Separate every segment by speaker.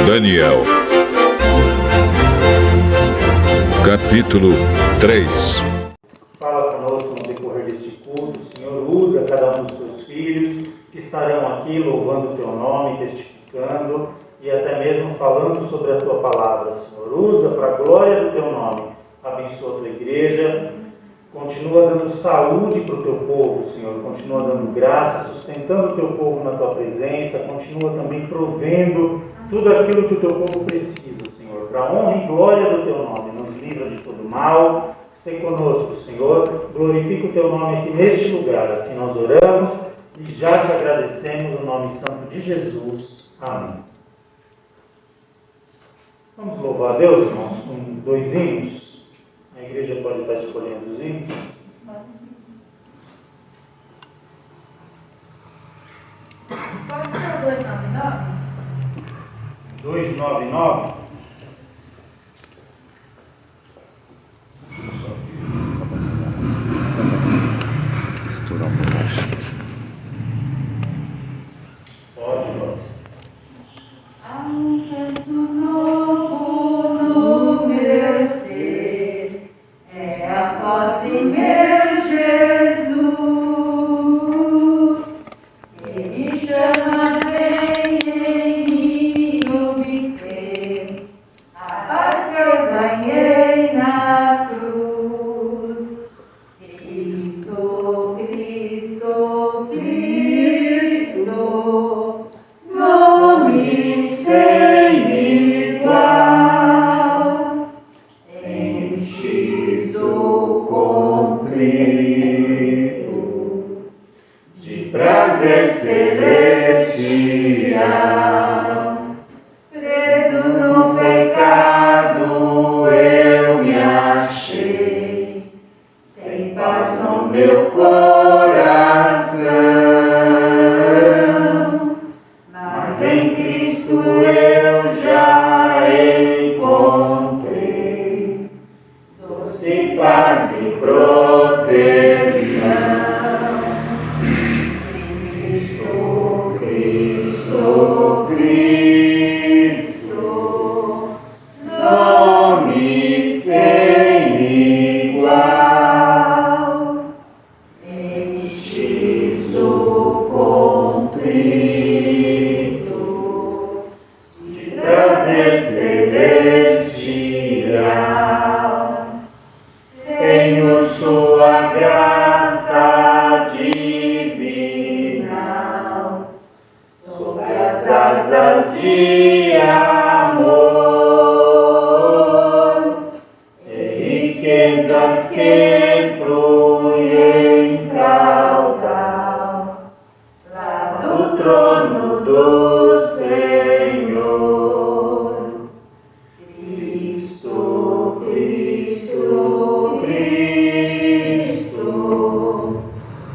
Speaker 1: Daniel, capítulo 3.
Speaker 2: Fala conosco no decorrer deste culto, Senhor, usa cada um dos teus filhos que estarão aqui louvando o teu nome, testificando e até mesmo falando sobre a tua palavra, Senhor. Usa para a glória do teu nome, abençoa a tua igreja, continua dando saúde para o teu povo, Senhor, continua dando graça, sustentando o teu povo na tua presença, continua também provendo tudo aquilo que o teu povo precisa, Senhor, para a honra e glória do teu nome. Nos livra de todo mal, seja conosco, Senhor, glorifica o teu nome aqui neste lugar. Assim nós oramos e já te agradecemos no nome santo de Jesus. Amém. Vamos louvar a Deus, irmãos, com 2 hinos. A igreja pode estar escolhendo os hinos.
Speaker 3: Pode ser o 299?
Speaker 2: 299.
Speaker 4: Estourar um pouco.
Speaker 2: Pode, Lócia.
Speaker 3: Novo no meu ser, é a voz de meu Jesus. Ele chama, vem em mim obter a paz que eu ganhei na cruz. Cristo, Cristo, Cristo, nome sem igual, enches o comprido de prazer celestial. Preso no pecado eu me achei, sem paz no meu coração, mas em Cristo eu já encontrei doce paz e proteção. Cristo, Cristo, Cristo, nome sem igual, enches o comprido de prazer celestial. Tenho sua graça divinal sob as asas de amor, e riquezas que fluem em caudal lá no trono do Senhor. Cristo, Cristo, Cristo,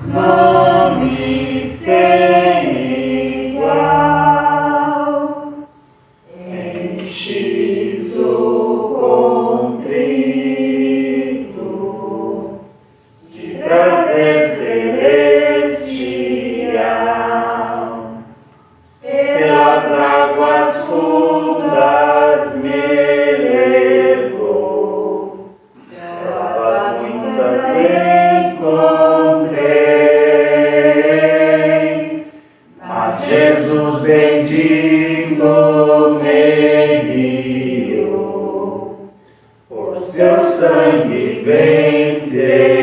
Speaker 3: nome sem igual, enches o comprido de prazer celestial. Pelas águas fundas me levou, trevas muitas encontrei, mas Jesus bendito me guiou, por seu sangue vencerei.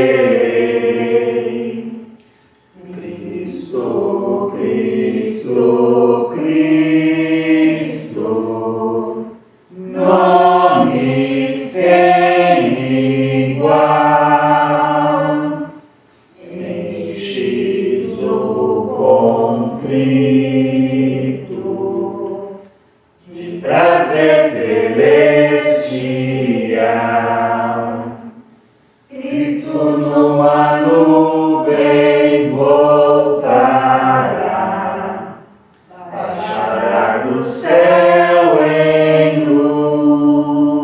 Speaker 3: Cristo, Cristo, Cristo, nome sem igual, enches o comprido de prazer celestial. Cristo numa nuvem voltará, baixará do céu em luz,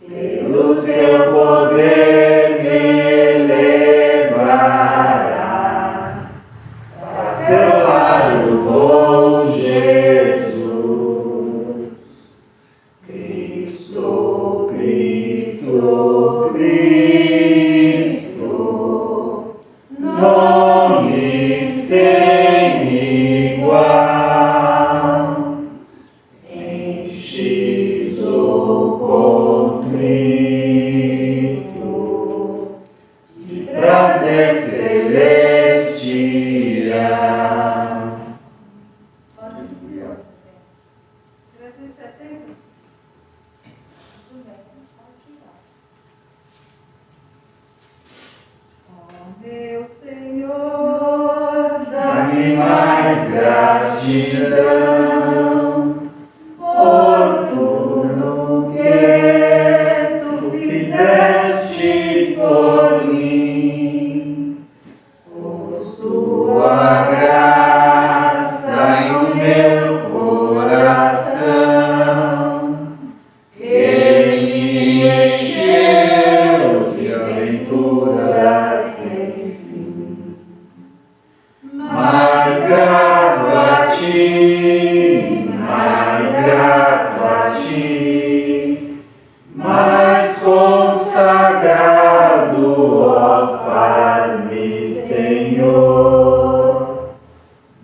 Speaker 3: pelo seu poder me levará a seu lado com Jesus. 170? Tudo bem, pode tirar. Ó meu Senhor,
Speaker 5: Dá-me mais gratidão por tudo que tu fizeste por mim, por tua graça em o meu coração, que me encheu de aventuras sem fim. Mais grato a ti, mais grato a ti, mais consagrado, ó, faz-me, Senhor,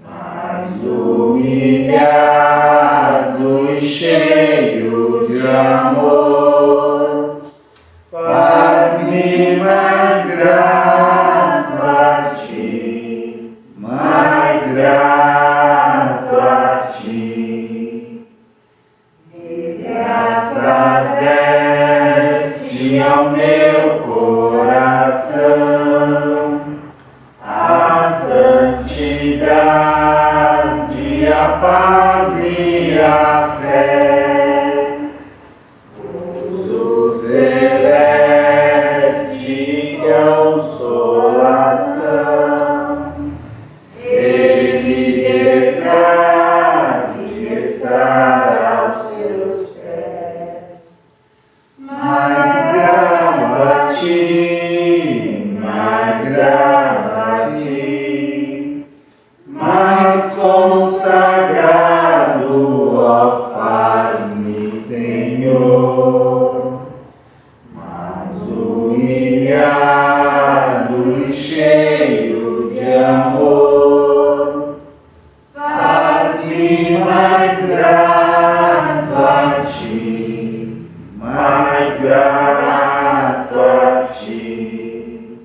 Speaker 5: mais humilhado e cheio de amor, faz-me mais grato a ti, mais grato a ti. De graça deste ao meu coração a santidade, a paz e a fé, o celeste consolação e liberdade estar aos seus pés. Mais grato a ti, mais grato a ti, mais consagrado, ó, faz-me, Senhor, mais humilhado e cheio de amor, faz-me mais grato a ti, mais grato a ti.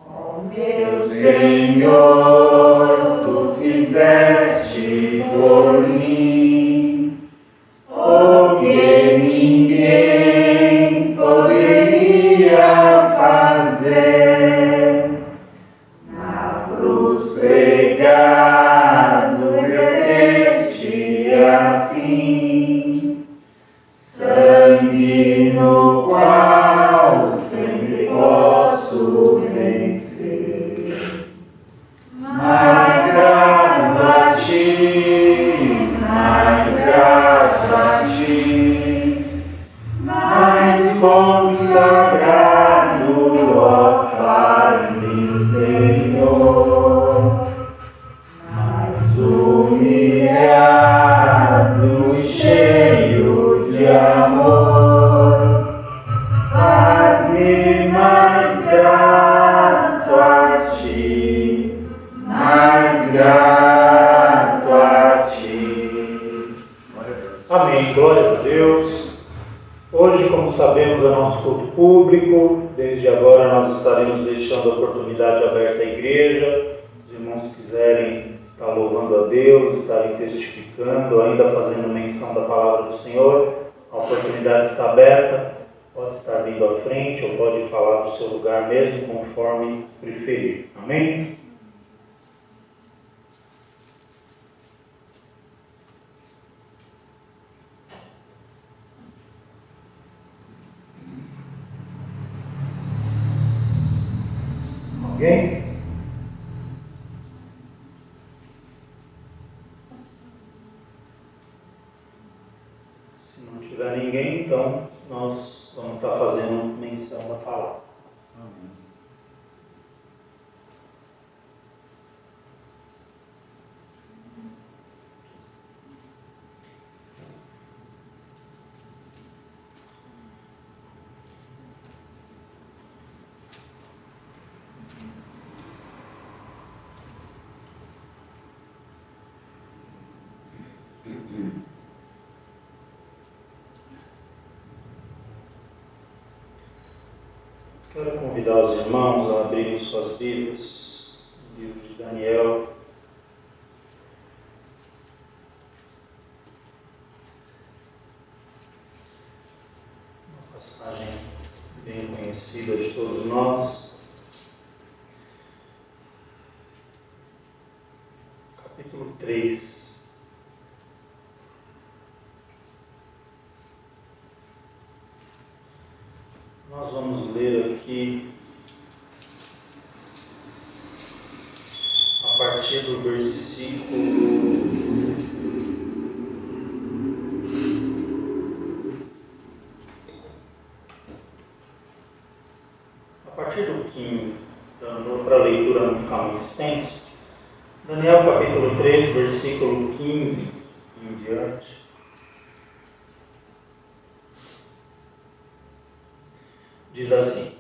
Speaker 5: Ó meu Senhor, tu fizeste por mim o que ninguém poderia fazer. Na cruz pregado, verteste assim sangue no qual sempre posso vencer. Mais grato a ti, mais grato a ti, mais consagrado, ó, faz-me, Senhor, mais humilhado e cheio de amor, faz-me mais grato a ti, mais grato a ti.
Speaker 2: Amém. Glórias a Deus. Hoje, como sabemos, é nosso culto público. Desde agora nós estaremos deixando a oportunidade aberta à igreja. Os irmãos que quiserem estar louvando a Deus, estarem testificando, ainda fazendo menção da palavra do Senhor, a oportunidade está aberta. Pode estar vindo à frente ou pode falar do seu lugar mesmo, conforme preferir. Amém? Alguém? Se não tiver ninguém, então nós vamos estar fazendo menção da palavra. Amém. Quero convidar os irmãos a abrirem suas Bíblias no livro de Daniel. Passagem bem conhecida de todos nós. Capítulo 3. Nós vamos ler aqui a partir do versículo 15, para a leitura não ficar muito extensa. Daniel capítulo 3, versículo 15 em diante. Diz assim: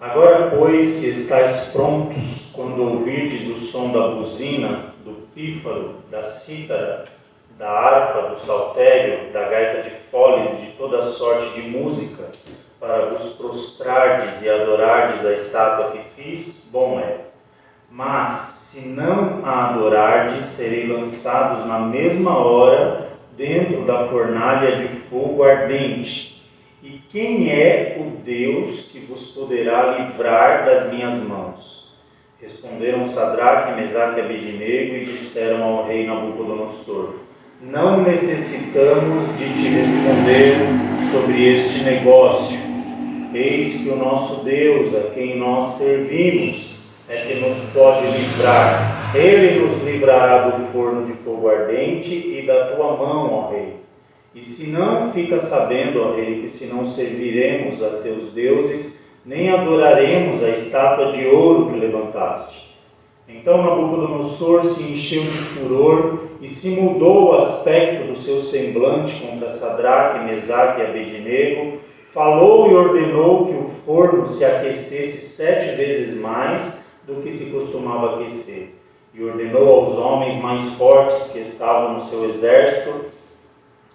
Speaker 2: Agora, pois, se estáis prontos, quando ouvirdes o som da buzina, do pífaro, da cítara, da harpa, do saltério, da gaita de foles e de toda sorte de música, para vos prostrardes e adorardes a estátua que fiz, bom é. Mas, se não a adorardes, sereis lançados na mesma hora dentro da fornalha de fogo ardente. E quem é o Deus que vos poderá livrar das minhas mãos? Responderam Sadraque, Mesaque e Abednego e disseram ao rei Nabucodonosor: Não necessitamos de te responder sobre este negócio. Eis que o nosso Deus, a quem nós servimos, é que nos pode livrar. Ele nos livrará do forno de fogo ardente e da tua mão, ó rei. E se não, fica sabendo, ó rei, que se não serviremos a teus deuses, nem adoraremos a estátua de ouro que levantaste. Então Nabucodonosor se encheu de furor e se mudou o aspecto do seu semblante contra Sadraque, Mesaque e Abednego, falou e ordenou que o forno se aquecesse 7 vezes mais do que se costumava aquecer. E ordenou aos homens mais fortes que estavam no seu exército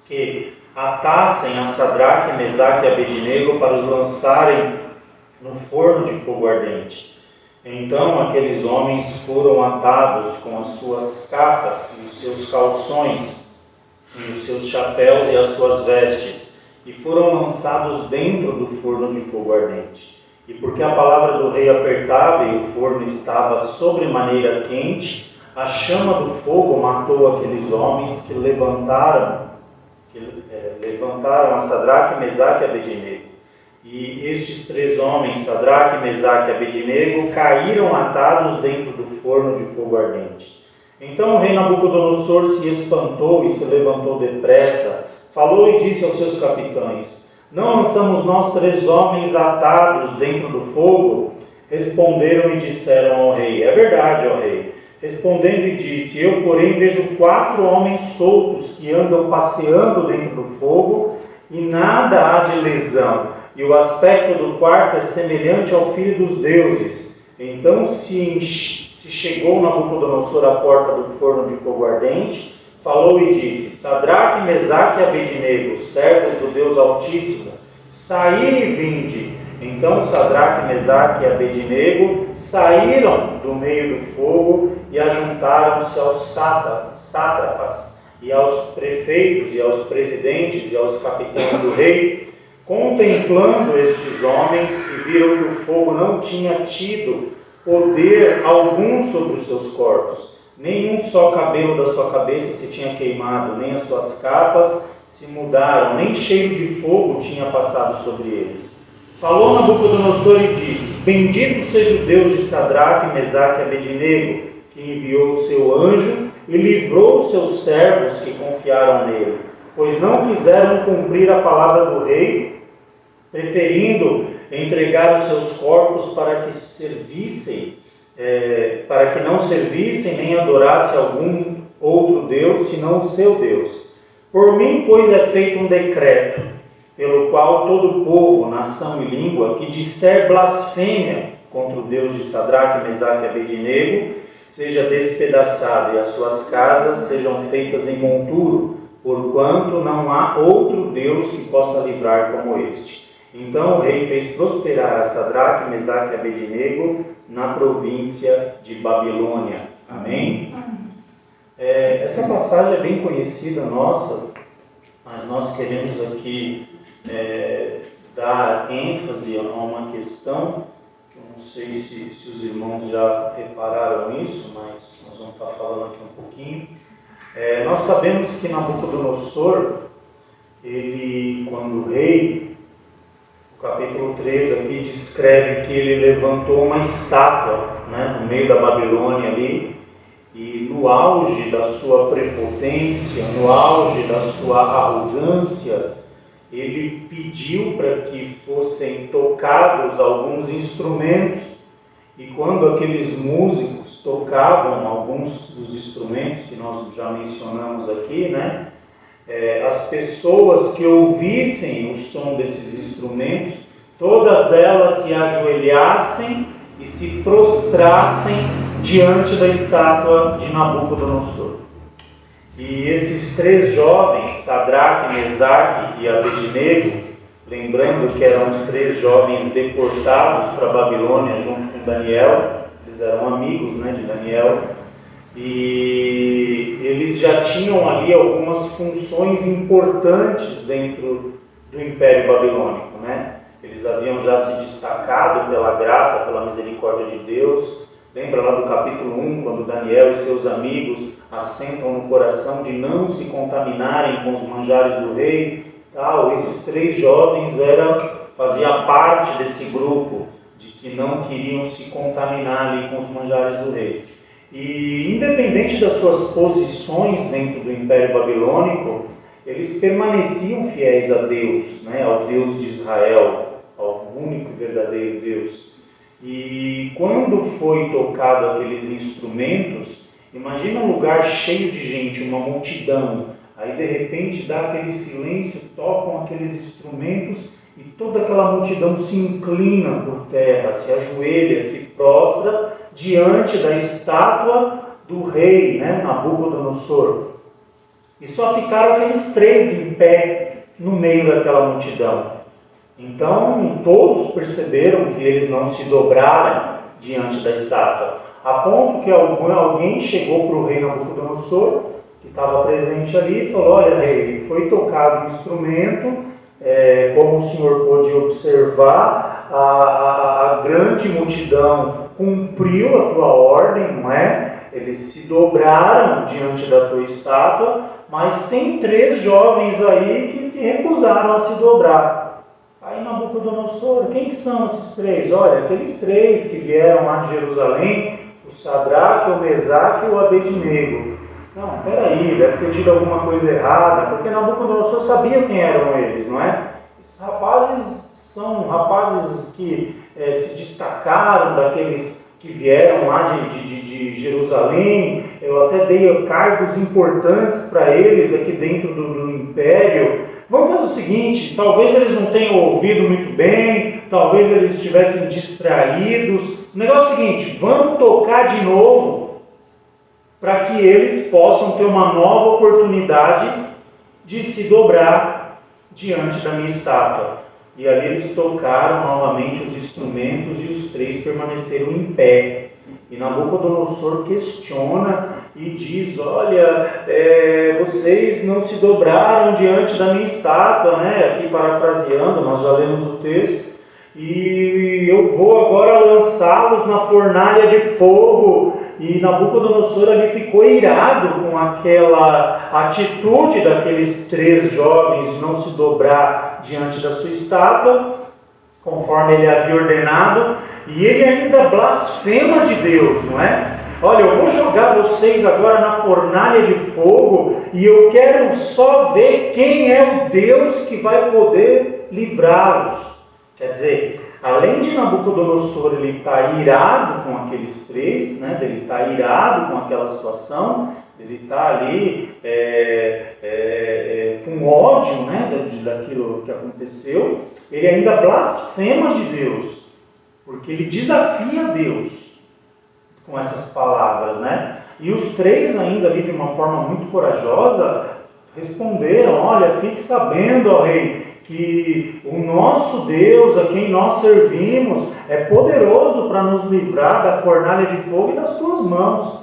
Speaker 2: que atassem a Sadraque, Mesaque e Abednego para os lançarem no forno de fogo ardente. Então aqueles homens foram atados com as suas capas e os seus calções, e os seus chapéus e as suas vestes, e foram lançados dentro do forno de fogo ardente. E porque a palavra do rei apertava e o forno estava sobremaneira quente, a chama do fogo matou aqueles homens que levantaram a Sadraque, Mesaque e Abednego. E estes 3 homens, Sadraque, Mesaque e Abednego, caíram atados dentro do forno de fogo ardente. Então o rei Nabucodonosor se espantou e se levantou depressa, falou e disse aos seus capitães: Não lançamos nós 3 homens atados dentro do fogo? Responderam e disseram ao rei: É verdade, ó rei. Respondendo e disse: Eu, porém, vejo 4 homens soltos que andam passeando dentro do fogo, e nada há de lesão, e o aspecto do quarto é semelhante ao filho dos deuses. Então se chegou Nabucodonosor à porta do forno de fogo ardente, falou e disse: Sadraque, Mesaque e Abednego, servos do Deus Altíssimo, saí e vinde. Então Sadraque, Mesaque e Abednego saíram do meio do fogo e ajuntaram-se aos sátrapas e aos prefeitos e aos presidentes e aos capitães do rei, contemplando estes homens, e viram que o fogo não tinha tido poder algum sobre os seus corpos. Nem um só cabelo da sua cabeça se tinha queimado, nem as suas capas se mudaram, nem cheiro de fogo tinha passado sobre eles. Falou Nabucodonosor e disse: Bendito seja o Deus de Sadraque, Mesaque e Abednego, que enviou o seu anjo e livrou os seus servos que confiaram nele, pois não quiseram cumprir a palavra do rei, preferindo entregar os seus corpos para que não servissem nem adorassem algum outro Deus, senão o seu Deus. Por mim, pois, é feito um decreto, pelo qual todo o povo, nação e língua, que disser blasfêmia contra o Deus de Sadraque, Mesaque e Abednego, seja despedaçado, e as suas casas sejam feitas em monturo, porquanto não há outro Deus que possa livrar como este. Então o rei fez prosperar a Sadraque, Mesaque e Abednego na província de Babilônia. Amém? Essa passagem é bem conhecida nossa, mas nós queremos aqui dar ênfase a uma questão, que eu não sei se os irmãos já repararam isso, mas nós vamos estar falando aqui um pouquinho. Nós sabemos que Nabucodonosor, ele, quando rei, o capítulo 3 aqui descreve que ele levantou uma estátua, né, no meio da Babilônia ali, e no auge da sua prepotência, no auge da sua arrogância, ele pediu para que fossem tocados alguns instrumentos, e quando aqueles músicos tocavam alguns dos instrumentos que nós já mencionamos aqui, né, as pessoas que ouvissem o som desses instrumentos, todas elas se ajoelhassem e se prostrassem diante da estátua de Nabucodonosor. E esses 3 jovens, Sadraque, Mesaque e Abednego, lembrando que eram os 3 jovens deportados para a Babilônia junto com Daniel, eles eram amigos, né, de Daniel, e eles já tinham ali algumas funções importantes dentro do Império Babilônico, né? Eles haviam já se destacado pela graça, pela misericórdia de Deus. Lembra lá do capítulo 1, quando Daniel e seus amigos assentam no coração de não se contaminarem com os manjares do rei? Esses 3 jovens faziam parte desse grupo de que não queriam se contaminar ali com os manjares do rei. E independente das suas posições dentro do Império Babilônico, eles permaneciam fiéis a Deus, né, ao Deus de Israel, ao único e verdadeiro Deus. E quando foi tocado aqueles instrumentos, imagina um lugar cheio de gente, uma multidão, aí de repente dá aquele silêncio, tocam aqueles instrumentos e toda aquela multidão se inclina por terra, se ajoelha, se prostra diante da estátua do rei, né, Nabucodonosor. E só ficaram aqueles 3 em pé no meio daquela multidão. Então todos perceberam que eles não se dobraram diante da estátua, a ponto que alguém chegou para o rei Nabucodonosor, que estava presente ali, e falou: olha, rei, foi tocado um instrumento, como o senhor pôde observar, a grande multidão cumpriu a tua ordem, não é? Eles se dobraram diante da tua estátua, mas tem 3 jovens aí que se recusaram a se dobrar. Aí Nabucodonosor, quem que são esses 3? Olha, aqueles 3 que vieram lá de Jerusalém, o Sadraque, o Mesaque e o Abednego. Não, peraí, deve ter tido alguma coisa errada, porque Nabucodonosor sabia quem eram eles, não é? Esses rapazes são rapazes que se destacaram daqueles que vieram lá de Jerusalém. Eu até dei cargos importantes para eles aqui dentro do Império. Vamos fazer o seguinte, talvez eles não tenham ouvido muito bem, talvez eles estivessem distraídos. O negócio é o seguinte, vamos tocar de novo, para que eles possam ter uma nova oportunidade de se dobrar diante da minha estátua. E ali eles tocaram novamente os instrumentos e os 3 permaneceram em pé. E Nabucodonosor questiona e diz: olha, vocês não se dobraram diante da minha estátua, né? Aqui parafraseando, nós já lemos o texto. E eu vou agora lançá-los na fornalha de fogo. E Nabucodonosor ali ficou irado com aquela atitude daqueles 3 jovens de não se dobrar diante da sua estátua, conforme ele havia ordenado, e ele ainda blasfema de Deus, não é? Olha, eu vou jogar vocês agora na fornalha de fogo e eu quero só ver quem é o Deus que vai poder livrá-los. Quer dizer, além de Nabucodonosor ele estar irado com aqueles 3, né, ele está irado com aquela situação, ele está ali com ódio, né, daquilo que aconteceu, ele ainda blasfema de Deus, porque ele desafia Deus com essas palavras, né? E os 3 ainda ali de uma forma muito corajosa responderam: olha, fique sabendo, ó rei, que o nosso Deus, a quem nós servimos, é poderoso para nos livrar da fornalha de fogo e das tuas mãos.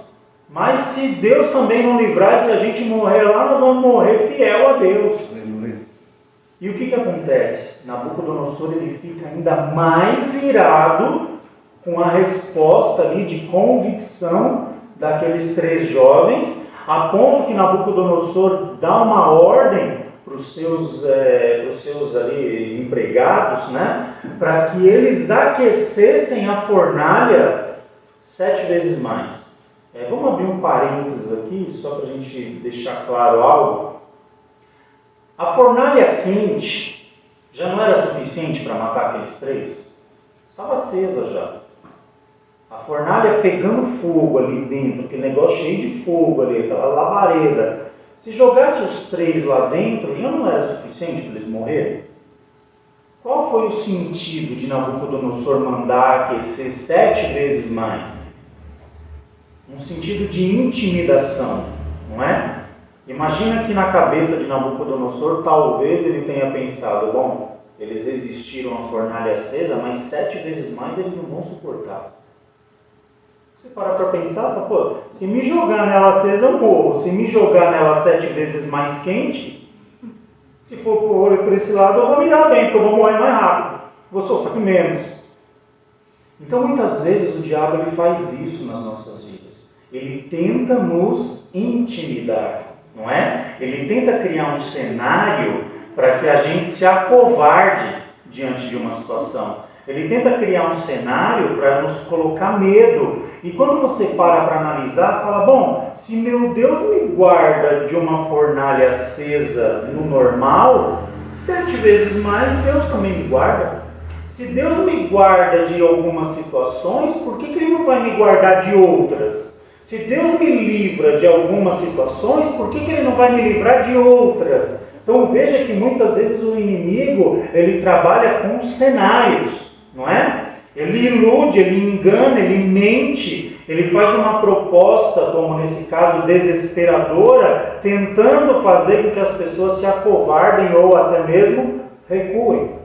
Speaker 2: Mas se Deus também não livrar, se a gente morrer lá, nós vamos morrer fiel a Deus.
Speaker 4: Aleluia.
Speaker 2: E o que acontece? Nabucodonosor ele fica ainda mais irado com a resposta ali de convicção daqueles 3 jovens, a ponto que Nabucodonosor dá uma ordem para os seus ali empregados, né, para que eles aquecessem a fornalha 7 vezes mais. Vamos abrir um parênteses aqui, só para a gente deixar claro algo. A fornalha quente já não era suficiente para matar aqueles 3? Estava acesa já. A fornalha pegando fogo ali dentro, aquele negócio cheio de fogo ali, aquela labareda. Se jogasse os 3 lá dentro, já não era suficiente para eles morrerem? Qual foi o sentido de Nabucodonosor mandar aquecer 7 vezes mais? Um sentido de intimidação, não é? Imagina que na cabeça de Nabucodonosor, talvez ele tenha pensado, bom, eles resistiram à fornalha acesa, mas 7 vezes mais eles não vão suportar. Você para pensar, pô, se me jogar nela acesa eu morro, se me jogar nela 7 vezes mais quente, se for por esse lado eu vou me dar bem, porque eu vou morrer mais rápido, vou sofrer menos. Então muitas vezes o diabo ele faz isso nas nossas vidas. Ele tenta nos intimidar, não é? Ele tenta criar um cenário para que a gente se acovarde diante de uma situação. Ele tenta criar um cenário para nos colocar medo. E quando você para analisar, fala, bom, se meu Deus me guarda de uma fornalha acesa no normal, 7 vezes mais Deus também me guarda. Se Deus me guarda de algumas situações, por que Ele não vai me guardar de outras? Se Deus me livra de algumas situações, por que Ele não vai me livrar de outras? Então veja que muitas vezes o inimigo, ele trabalha com cenários, não é? Ele ilude, ele engana, ele mente, ele faz uma proposta, como nesse caso desesperadora, tentando fazer com que as pessoas se acovardem ou até mesmo recuem.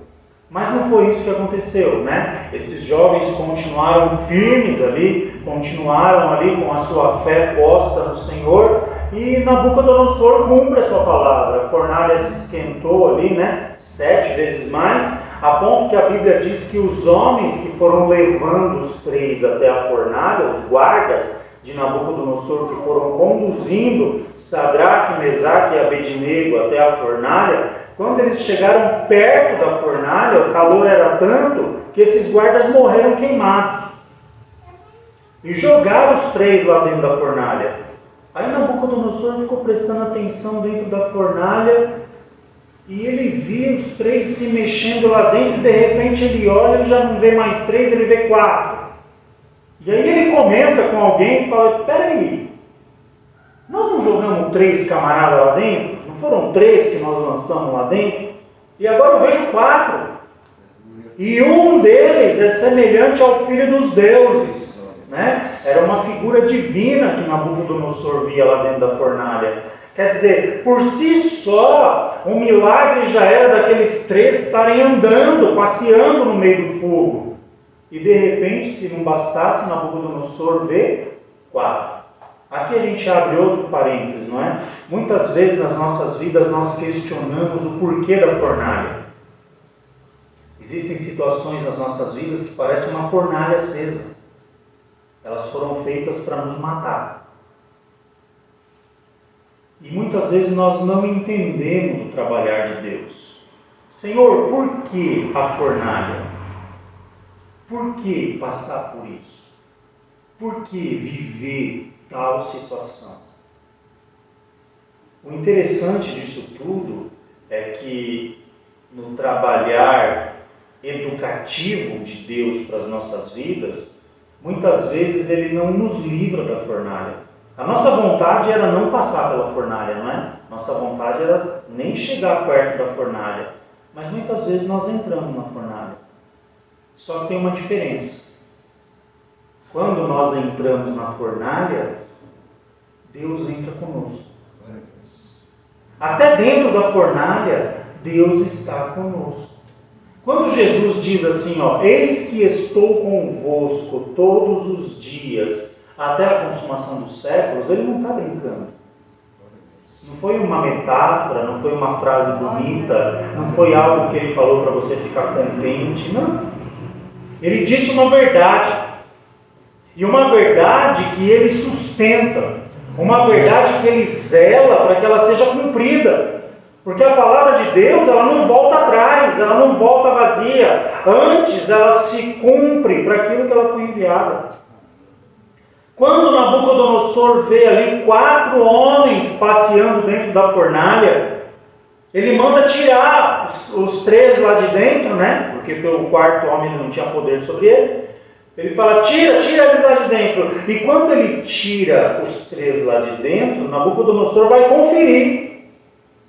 Speaker 2: Mas não foi isso que aconteceu, né? Esses jovens continuaram firmes ali, continuaram ali com a sua fé posta no Senhor, e Nabucodonosor cumpre a sua palavra. A fornalha se esquentou ali, né? 7 vezes mais, a ponto que a Bíblia diz que os homens que foram levando os 3 até a fornalha, os guardas de Nabucodonosor que foram conduzindo Sadraque, Mesaque e Abednego até a fornalha, quando eles chegaram perto da fornalha, o calor era tanto que esses guardas morreram queimados. E jogaram os 3 lá dentro da fornalha. Aí Nabucodonosor ficou prestando atenção dentro da fornalha e ele viu os 3 se mexendo lá dentro. De repente ele olha e já não vê mais 3, ele vê 4. E aí ele comenta com alguém e fala, peraí, nós não jogamos 3 camaradas lá dentro? Não foram 3 que nós lançamos lá dentro? E agora eu vejo 4. E um deles é semelhante ao Filho dos Deuses. Né? Era uma figura divina que Nabucodonosor via lá dentro da fornalha. Quer dizer, por si só, o milagre já era daqueles 3 estarem andando, passeando no meio do fogo. E de repente, se não bastasse, Nabucodonosor vê 4. Aqui a gente abre outro parênteses, não é? Muitas vezes nas nossas vidas nós questionamos o porquê da fornalha. Existem situações nas nossas vidas que parecem uma fornalha acesa. Elas foram feitas para nos matar. E muitas vezes nós não entendemos o trabalhar de Deus. Senhor, por que a fornalha? Por que passar por isso? Por que viver tal situação? O interessante disso tudo é que no trabalhar educativo de Deus para as nossas vidas, muitas vezes Ele não nos livra da fornalha. A nossa vontade era não passar pela fornalha, não é? Nossa vontade era nem chegar perto da fornalha. Mas muitas vezes nós entramos na fornalha. Só que tem uma diferença. Quando nós entramos na fornalha, Deus entra conosco. Até dentro da fornalha, Deus está conosco. Quando Jesus diz assim, eis que estou convosco todos os dias, até a consumação dos séculos, Ele não está brincando. Não foi uma metáfora, não foi uma frase bonita, não foi algo que ele falou para você ficar contente, não. Ele disse uma verdade. E uma verdade que ele sustenta. Uma verdade que ele zela para que ela seja cumprida. Porque a palavra de Deus, ela não volta atrás, ela não volta vazia. Antes, ela se cumpre para aquilo que ela foi enviada. Quando Nabucodonosor vê ali 4 homens passeando dentro da fornalha, ele manda tirar os 3 lá de dentro, né? Porque pelo 4º homem ele não tinha poder sobre ele. Ele fala, tira eles lá de dentro. E quando ele tira os 3 lá de dentro, Nabucodonosor vai conferir.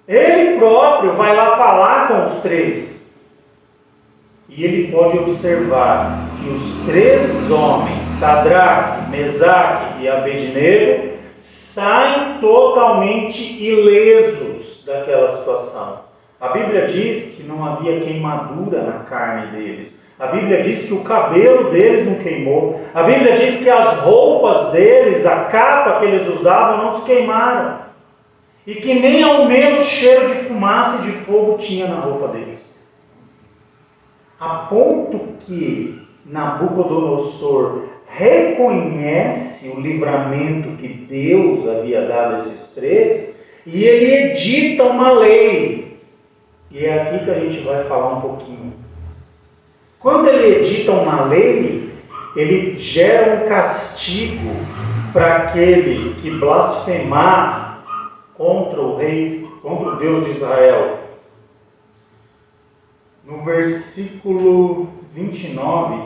Speaker 2: Ele próprio vai lá falar com os 3. E ele pode observar que os 3 homens, Sadraque, Mesaque e Abednego, saem totalmente ilesos daquela situação. A Bíblia diz que não havia queimadura na carne deles. A Bíblia diz que o cabelo deles não queimou. A Bíblia diz que as roupas deles, a capa que eles usavam, não se queimaram. E que nem ao menos cheiro de fumaça e de fogo tinha na roupa deles. A ponto que Nabucodonosor reconhece o livramento que Deus havia dado a esses 3 e ele edita uma lei. E é aqui que a gente vai falar um pouquinho. Quando ele edita uma lei, ele gera um castigo para aquele que blasfemar contra o rei, contra o Deus de Israel. No versículo 29,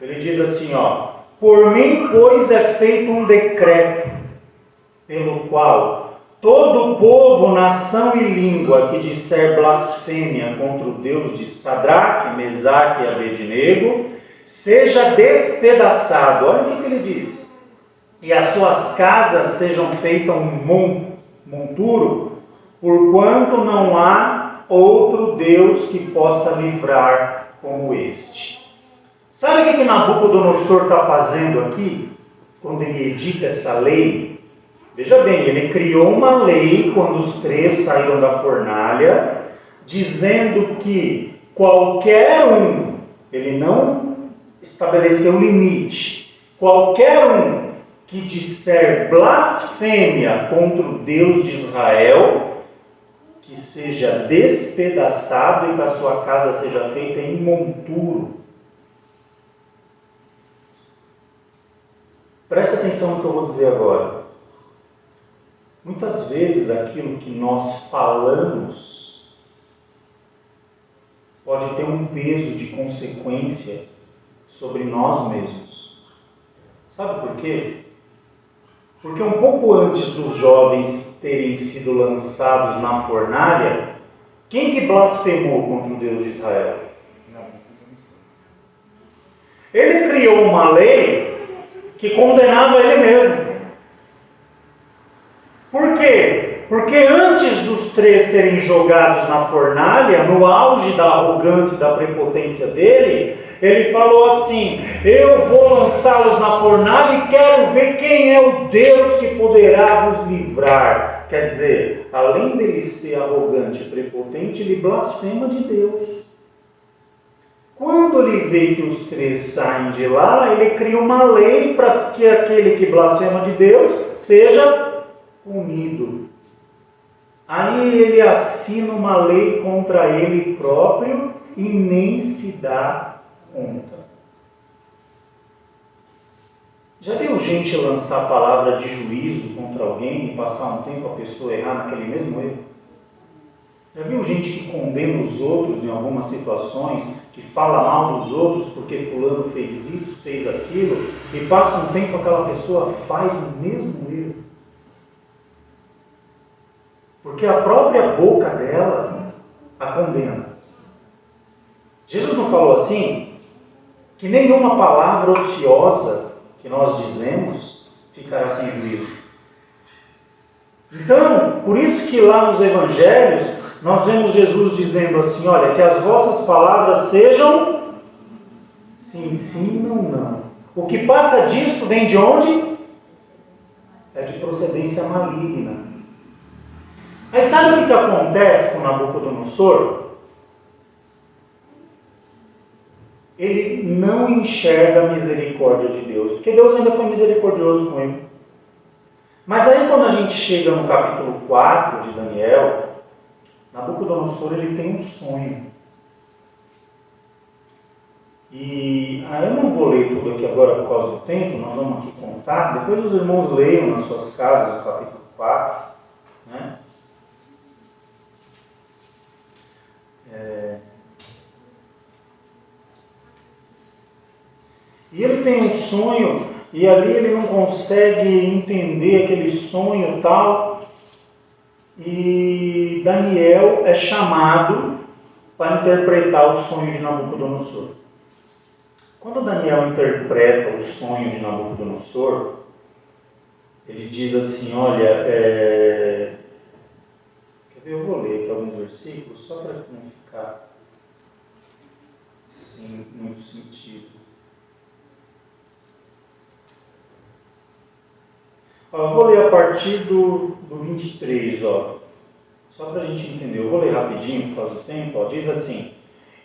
Speaker 2: ele diz assim, por mim, pois, é feito um decreto, pelo qual todo povo, nação e língua que disser blasfêmia contra o Deus de Sadraque, Mesaque e Abednego, seja despedaçado. Olha o que ele diz. E as suas casas sejam feitas um monturo, porquanto não há outro Deus que possa livrar como este. Sabe o que Nabucodonosor está fazendo aqui? Quando ele edita essa lei? Veja bem, ele criou uma lei quando os 3 saíram da fornalha, dizendo que qualquer um, ele não estabeleceu limite, qualquer um que disser blasfêmia contra o Deus de Israel, que seja despedaçado e que a sua casa seja feita em monturo. Presta atenção no que eu vou dizer agora. Muitas vezes aquilo que nós falamos pode ter um peso de consequência sobre nós mesmos. Sabe por quê? Porque um pouco antes dos jovens terem sido lançados na fornalha, quem que blasfemou contra o Deus de Israel? Ele criou uma lei que condenava ele mesmo. Por quê? Porque antes dos 3 serem jogados na fornalha, no auge da arrogância e da prepotência dele, ele falou assim, eu vou lançá-los na fornalha e quero ver quem é o Deus que poderá vos livrar. Quer dizer, além dele ser arrogante e prepotente, ele blasfema de Deus. Quando ele vê que os 3 saem de lá, ele cria uma lei para que aquele que blasfema de Deus seja punido. Aí ele assina uma lei contra ele próprio e nem se dá conta. Já viu gente lançar palavra de juízo contra alguém e passar um tempo a pessoa errar naquele mesmo erro? Já viu gente que condena os outros em algumas situações, que fala mal dos outros porque fulano fez isso, fez aquilo, e passa um tempo aquela pessoa faz o mesmo erro? Porque a própria boca dela a condena. Jesus não falou assim? Que nenhuma palavra ociosa que nós dizemos ficará sem juízo. Então, por isso que lá nos evangelhos, nós vemos Jesus dizendo assim, olha, que as vossas palavras sejam sim, sim, não, não. O que passa disso vem de onde? É de procedência maligna. sabe o que acontece com Nabucodonosor? Ele não enxerga a misericórdia de Deus, porque Deus ainda foi misericordioso com ele. Mas aí quando a gente chega no capítulo 4 de Daniel, Nabucodonosor ele tem um sonho. E eu não vou ler tudo aqui agora por causa do tempo, nós vamos aqui contar, depois os irmãos leiam nas suas casas o capítulo 4, né? E ele tem um sonho, e ali ele não consegue entender aquele sonho e tal, e Daniel é chamado para interpretar o sonho de Nabucodonosor. Quando Daniel interpreta o sonho de Nabucodonosor, ele diz assim, olha, quer ver, eu vou ler aqui alguns versículos, só para não ficar sem muito sentido. Eu vou ler a partir do 23, só para a gente entender. Eu vou ler rapidinho por causa do tempo. Diz assim: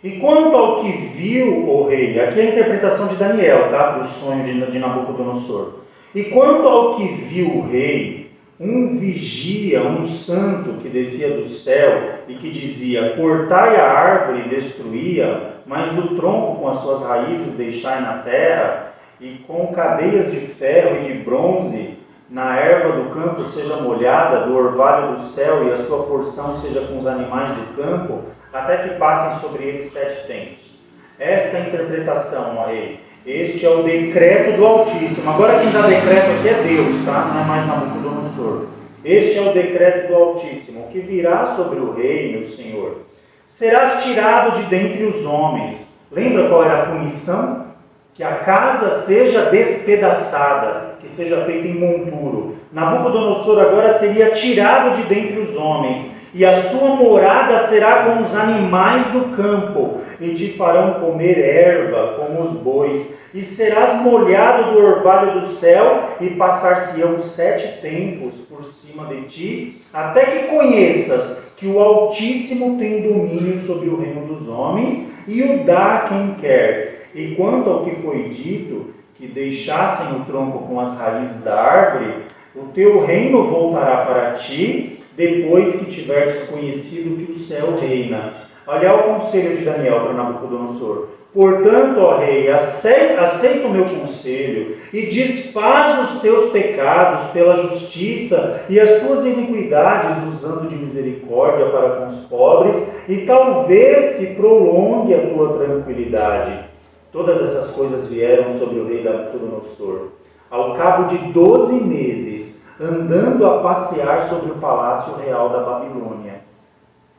Speaker 2: e quanto ao que viu o rei, aqui é a interpretação de Daniel, tá? Do sonho de Nabucodonosor. E quanto ao que viu o rei, um vigia, um santo que descia do céu e que dizia: cortai a árvore e destruía, mas o tronco com as suas raízes deixai na terra, e com cadeias de ferro e de bronze na erva do campo seja molhada, do orvalho do céu, e a sua porção seja com os animais do campo, até que passem sobre ele 7 tempos. Esta é a interpretação, ó rei. Este é o decreto do Altíssimo. Agora quem dá decreto aqui é Deus, tá? Não é mais Nabucodonosor. Este é o decreto do Altíssimo, que virá sobre o rei, meu senhor. Serás tirado de dentre os homens. Lembra qual era a punição? Que a casa seja despedaçada, que seja feita em monturo. Nabucodonosor agora seria tirado de dentre os homens, e a sua morada será com os animais do campo, e te farão comer erva como os bois, e serás molhado do orvalho do céu, e passar-se-ão 7 tempos por cima de ti, até que conheças que o Altíssimo tem domínio sobre o reino dos homens, e o dá a quem quer. E quanto ao que foi dito, que deixassem o tronco com as raízes da árvore, o teu reino voltará para ti, depois que tiveres conhecido que o céu reina. Olha o conselho de Daniel para Nabucodonosor. Portanto, ó rei, aceita o meu conselho e desfaz os teus pecados pela justiça e as tuas iniquidades usando de misericórdia para com os pobres, e talvez se prolongue a tua tranquilidade. Todas essas coisas vieram sobre o rei Nabucodonosor, ao cabo de 12 meses, andando a passear sobre o palácio real da Babilônia.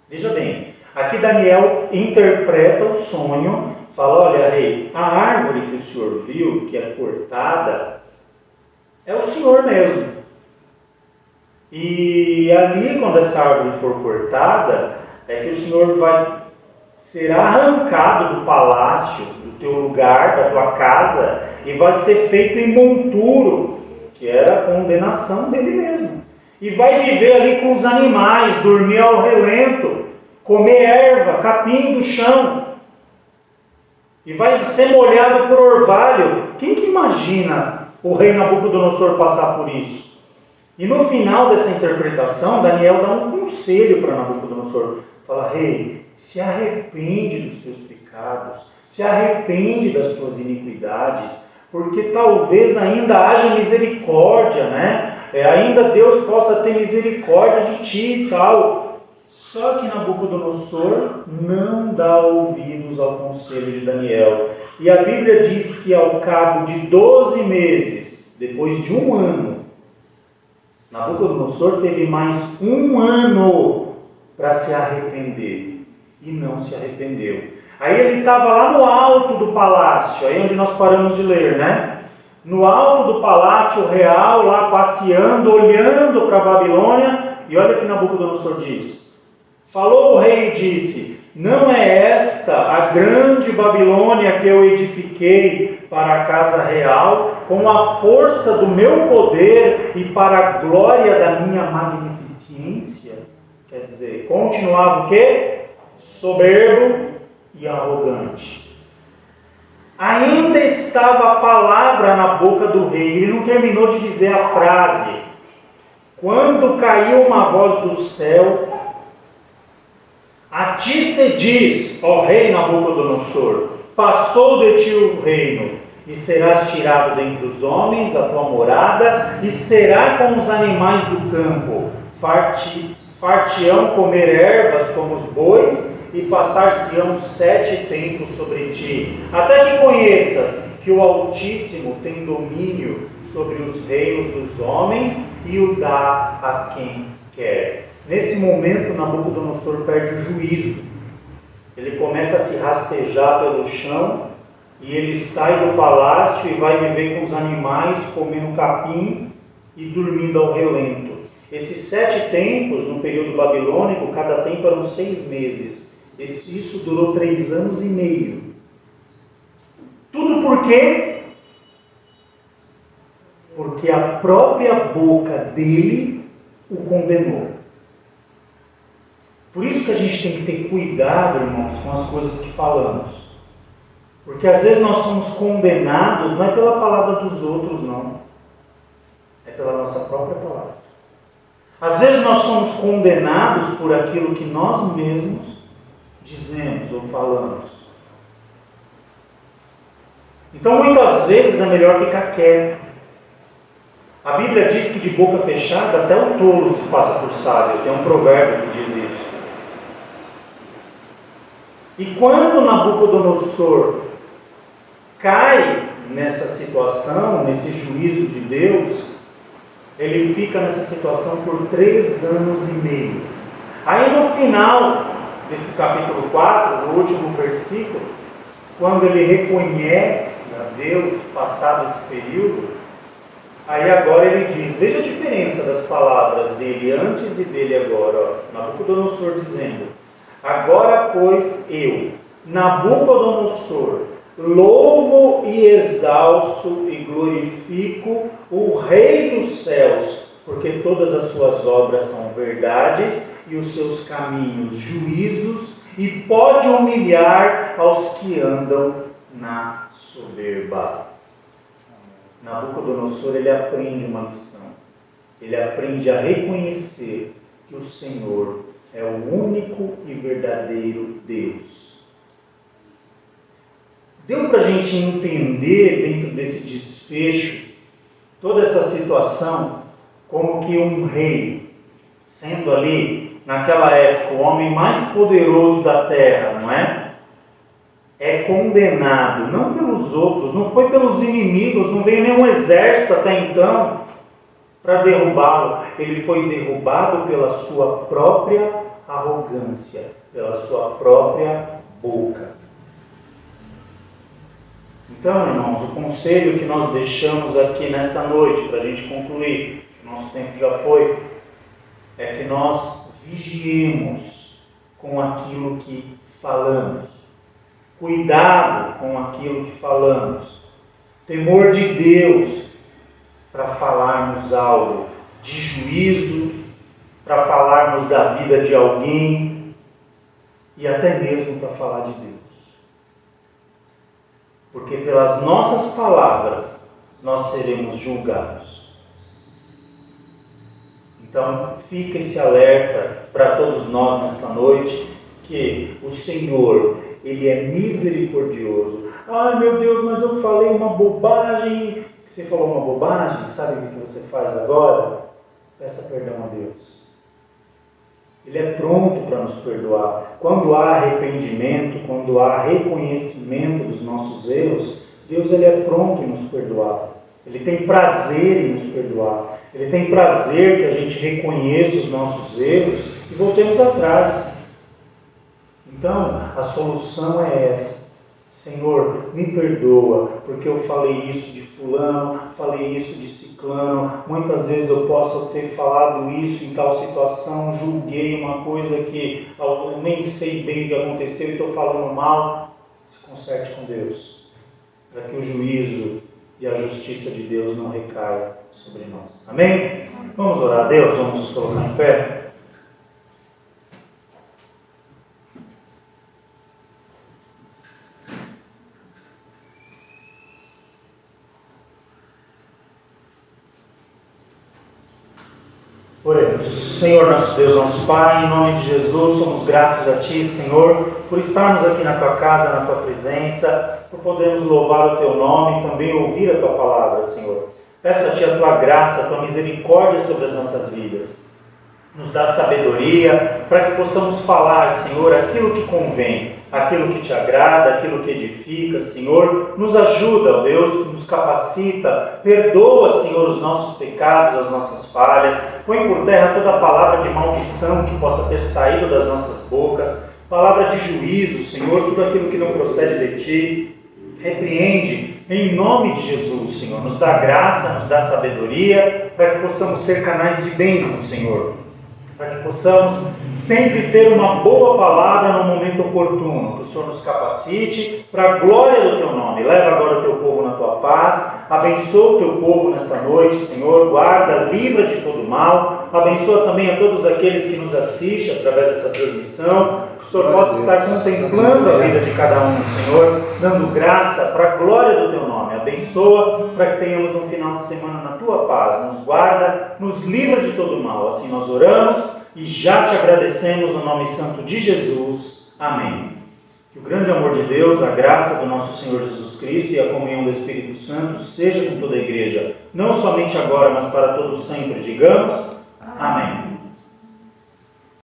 Speaker 2: Veja bem, aqui Daniel interpreta o sonho, fala, olha rei, a árvore que o senhor viu, que é cortada, é o senhor mesmo. E ali, quando essa árvore for cortada, é que o senhor vai ser arrancado do palácio, do teu lugar, da tua casa, e vai ser feito em monturo, que era a condenação dele mesmo. E vai viver ali com os animais, dormir ao relento, comer erva, capim do chão. E vai ser molhado por orvalho. Quem que imagina o rei Nabucodonosor passar por isso? E no final dessa interpretação, Daniel dá um conselho para Nabucodonosor. Fala, rei, se arrepende dos teus pecados, se arrepende das tuas iniquidades, porque talvez ainda haja misericórdia, né? Ainda Deus possa ter misericórdia de ti e tal. Só que Nabucodonosor não dá ouvidos ao conselho de Daniel. E a Bíblia diz que ao cabo de 12 meses, depois de 1 ano, Nabucodonosor teve mais 1 ano para se arrepender. E não se arrependeu. Aí ele estava lá no alto do palácio, aí onde nós paramos de ler, né? No alto do palácio real, lá passeando, olhando para a Babilônia, e olha o que Nabucodonosor diz. Falou o rei e disse: não é esta a grande Babilônia que eu edifiquei para a casa real, com a força do meu poder e para a glória da minha magnificência? Quer dizer, continuava o quê? Soberbo e arrogante. Ainda estava a palavra na boca do rei. Ele não terminou de dizer a frase. Quando caiu uma voz do céu, a ti se diz, ó rei Nabucodonosor, passou de ti o reino, e serás tirado dentre os homens, a tua morada, e será como os animais do campo, far-te-ão comer ervas como os bois, e passar-se-ão 7 tempos sobre ti, até que conheças que o Altíssimo tem domínio sobre os reinos dos homens e o dá a quem quer. Nesse momento, Nabucodonosor perde o juízo. Ele começa a se rastejar pelo chão e ele sai do palácio e vai viver com os animais, comendo capim e dormindo ao relento. Esses 7 tempos, no período babilônico, cada tempo eram 6 meses. Isso durou 3 anos e meio. Tudo por quê? Porque a própria boca dele o condenou. Por isso que a gente tem que ter cuidado, irmãos, com as coisas que falamos. Porque às vezes nós somos condenados, não é pela palavra dos outros, não. É pela nossa própria palavra. Às vezes nós somos condenados por aquilo que nós mesmos dizemos ou falamos. Então muitas vezes é melhor ficar quieto. A Bíblia diz que de boca fechada até o tolo se passa por sábio. Tem um provérbio que diz isso. E quando Nabucodonosor cai nessa situação, nesse juízo de Deus, ele fica nessa situação por 3 anos e meio. Aí no final desse capítulo 4, no último versículo, quando ele reconhece a Deus passado esse período, aí agora ele diz, veja a diferença das palavras dele antes e dele agora. Ó. Nabucodonosor dizendo, agora pois eu, Nabucodonosor, louvo e exalço e glorifico o Rei dos céus, porque todas as suas obras são verdades e os seus caminhos juízos, e pode humilhar aos que andam na soberba. Nabucodonosor, ele aprende uma lição. Ele aprende a reconhecer que o Senhor é o único e verdadeiro Deus. Deu para a gente entender dentro desse desfecho toda essa situação como que um rei, sendo ali naquela época o homem mais poderoso da terra, não é? É condenado, não pelos outros, não foi pelos inimigos, não veio nenhum exército até então para derrubá-lo. Ele foi derrubado pela sua própria arrogância, pela sua própria boca. Então, irmãos, o conselho que nós deixamos aqui nesta noite, para a gente concluir, nosso tempo já foi, é que nós vigiemos com aquilo que falamos. Cuidado com aquilo que falamos. Temor de Deus para falarmos algo de juízo, para falarmos da vida de alguém e até mesmo para falar de Deus. Porque pelas nossas palavras nós seremos julgados. Então fica esse alerta para todos nós nesta noite, que o Senhor, Ele é misericordioso. Ai meu Deus, mas eu falei uma bobagem. Você falou uma bobagem? Sabe o que você faz agora? Peça perdão a Deus. Ele é pronto para nos perdoar. Quando há arrependimento, quando há reconhecimento dos nossos erros, Deus ele é pronto em nos perdoar. Ele tem prazer em nos perdoar. Ele tem prazer que a gente reconheça os nossos erros e voltemos atrás. Então, a solução é essa. Senhor, me perdoa, porque eu falei isso de fulano, falei isso de ciclano, muitas vezes eu posso ter falado isso em tal situação, julguei uma coisa que eu nem sei bem o que aconteceu e estou falando mal. Se conserte com Deus, para que o juízo e a justiça de Deus não recaia sobre nós. Amém? Vamos orar a Deus, vamos nos colocar em pé. Oremos. Senhor nosso Deus, nosso Pai, em nome de Jesus, somos gratos a Ti, Senhor, por estarmos aqui na Tua casa, na Tua presença, por podermos louvar o Teu nome e também ouvir a Tua palavra, Senhor. Peço a Ti a Tua graça, a Tua misericórdia sobre as nossas vidas. Nos dá sabedoria para que possamos falar, Senhor, aquilo que convém, aquilo que Te agrada, aquilo que edifica, Senhor. Nos ajuda, ó Deus, nos capacita, perdoa, Senhor, os nossos pecados, as nossas falhas. Põe por terra toda palavra de maldição que possa ter saído das nossas bocas, palavra de juízo, Senhor, tudo aquilo que não procede de Ti. Repreende em nome de Jesus, Senhor. Nos dá graça, nos dá sabedoria para que possamos ser canais de bênção, Senhor. Para que possamos sempre ter uma boa palavra no momento oportuno. Que o Senhor nos capacite para a glória do Teu nome. Leva agora o Teu povo na Tua paz. Abençoa o Teu povo nesta noite, Senhor. Guarda, livra de todo mal. Abençoa também a todos aqueles que nos assistem através dessa transmissão. Que o Senhor possa estar contemplando a vida de cada um, Senhor. Dando graça para a glória do Teu nome. Abençoa para que tenhamos um final de semana na Tua paz. Nos guarda, nos livra de todo mal. Assim nós oramos e já Te agradecemos no nome santo de Jesus. Amém. Que o grande amor de Deus, a graça do nosso Senhor Jesus Cristo e a comunhão do Espírito Santo seja com toda a igreja, não somente agora, mas para todo sempre. Digamos, amém.